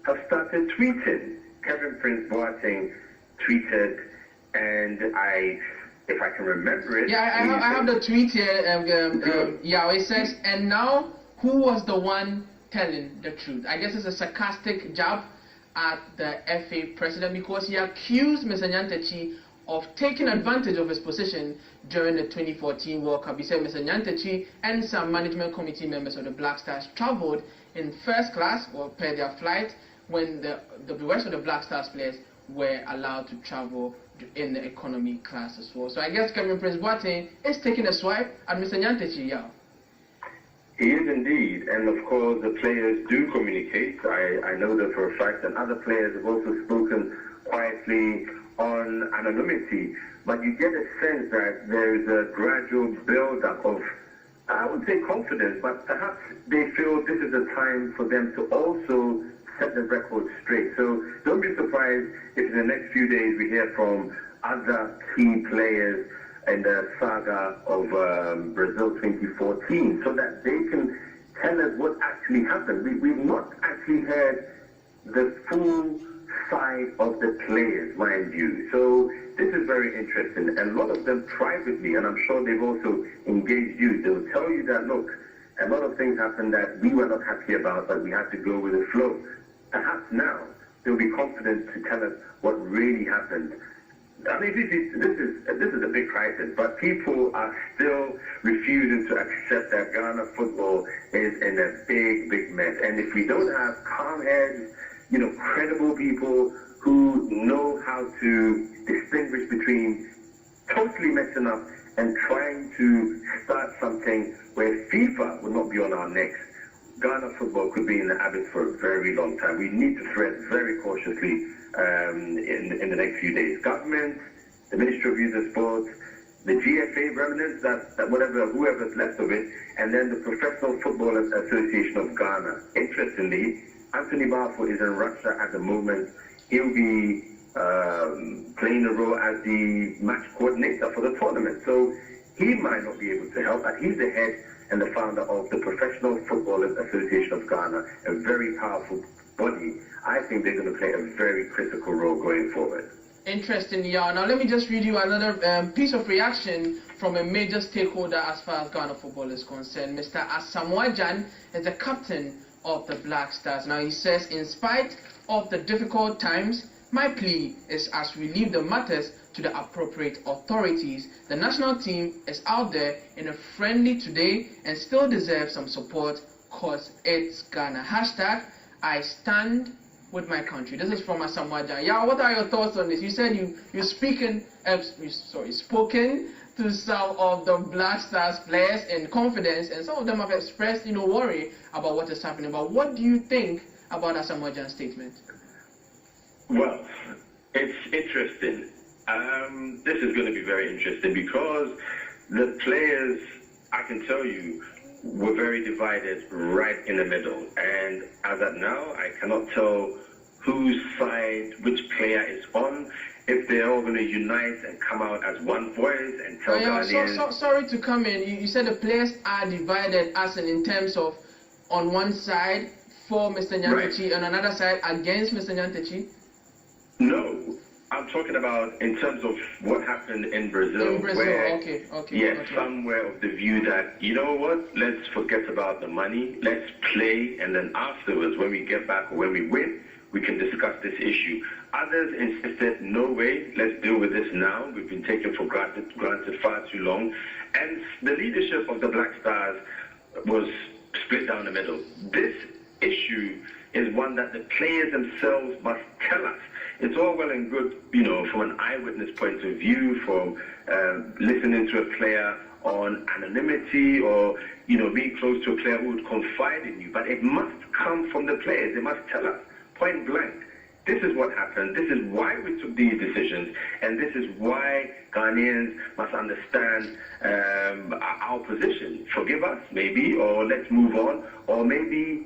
have started tweeting. Kevin Prince Boateng tweeted, and if I can remember it. Yeah, I have the tweet here. Yeah, it says, and now who was the one telling the truth? I guess it's a sarcastic jab at the FA president because he accused Mr. NYANTEKYI of taking advantage of his position during the 2014 World Cup. He said Mr. NYANTEKYI and some management committee members of the Black Stars traveled in first class or per their flight when the rest of the Black Stars players were allowed to travel in the economy class as well. So I guess Kevin Prince Boateng is taking a swipe at Mr. NYANTEKYI, yeah. He is indeed, and of course the players do communicate. I know that for a fact, and other players have also spoken quietly on anonymity, but you get a sense that there is a gradual build-up of, I would say, confidence, but perhaps they feel this is a time for them to also set the record straight. So don't be surprised if in the next few days we hear from other key players in the saga of Brazil 2014, so that they can tell us what actually happened. We've not actually heard the full side of the players, mind you. So this is very interesting, and a lot of them privately, and I'm sure they've also engaged you, they'll tell you that, look, a lot of things happened that we were not happy about, but we had to go with the flow. Perhaps now they'll be confident to tell us what really happened. I mean, this is a big crisis, but people are still refusing to accept that Ghana football is in a big mess. And if we don't have calm heads, credible people who know how to distinguish between totally messing up and trying to start something where FIFA will not be on our necks, Ghana football could be in the abyss for a very long time. We need to tread very cautiously in the next few days. Government, the Ministry of Youth and Sports, the GFA remnants, whoever's left of it, and then the Professional Football Association of Ghana. Interestingly, Anthony Barfoot is in Russia at the moment. He'll be playing a role as the match coordinator for the tournament. So he might not be able to help, but he's the head and the founder of the Professional Football Association of Ghana, a very powerful body. I think they're going to play a very critical role going forward. Interesting, yeah. Now let me just read you another piece of reaction from a major stakeholder as far as Ghana football is concerned. Mr. ASAMOAH is the captain of the Black Stars. Now he says, in spite of the difficult times, my plea is as we leave the matters to the appropriate authorities. The national team is out there in a friendly today and still deserves some support because it's Ghana. Hashtag, I stand with my country. This is from ASAMOAH. Yeah, what are your thoughts on this? You said you've spoken to some of the Black Stars players in confidence, and some of them have expressed, worry about what is happening. But what do you think about ASAMOAH's statement? Well, it's interesting. This is going to be very interesting because the players, I can tell you, were very divided right in the middle. And as of now, I cannot tell whose side, which player is on, if they're all going to unite and come out as one voice and tell Ghanaians... Sorry to come in. You said the players are divided as in terms of on one side for Mr. NYANTEKYI, right, and on another side against Mr. NYANTEKYI? No. I'm talking about in terms of what happened in Brazil. Where, okay. Some were of the view that, you know what, let's forget about the money, let's play, and then afterwards, when we get back or when we win, we can discuss this issue. Others insisted, no way, let's deal with this now. We've been taken for granted far too long. And the leadership of the Black Stars was split down the middle. This issue is one that the players themselves must tell us. It's all well and good, from an eyewitness point of view, from listening to a player on anonymity or, being close to a player who would confide in you. But it must come from the players. They must tell us, point blank, this is what happened, this is why we took these decisions, and this is why Ghanaians must understand our position. Forgive us, maybe, or let's move on, or maybe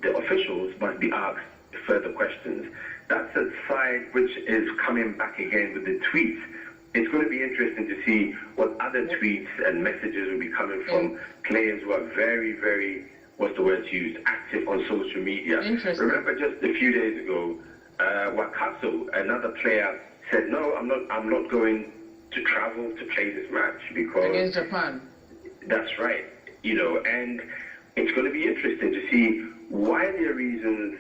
the officials must be asked further questions. That's a side which is coming back again with the tweets. It's going to be interesting to see what other tweets and messages will be coming from players who are very, very what's the word used, active on social media. Interesting. Remember just a few days ago, Wakaso, another player, said, no, I'm not going to travel to play this match because... Against Japan. That's right. You know, and it's going to be interesting to see why their reasons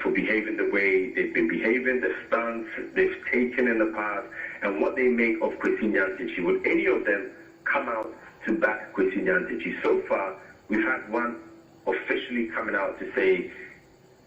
for behaving the way they've been behaving, the stance they've taken in the past, and what they make of KWESI NYANTEKYI. Would any of them come out to back KWESI NYANTEKYI? So far, we've had one officially coming out to say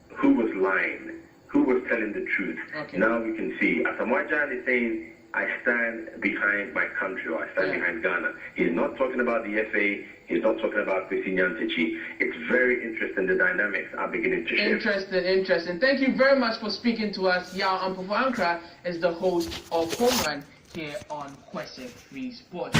who was lying, who was telling the truth. Okay. Now we can see. ASAMOAH is saying, I stand behind my country, or I stand behind Ghana. He's not talking about the FA. He's not talking about KWESI NYANTEKYI. It's very interesting. The dynamics are beginning to shift. Interesting. Thank you very much for speaking to us. Yao Ampofo Ankra is the host of Home Run here on KWESI Free Sports.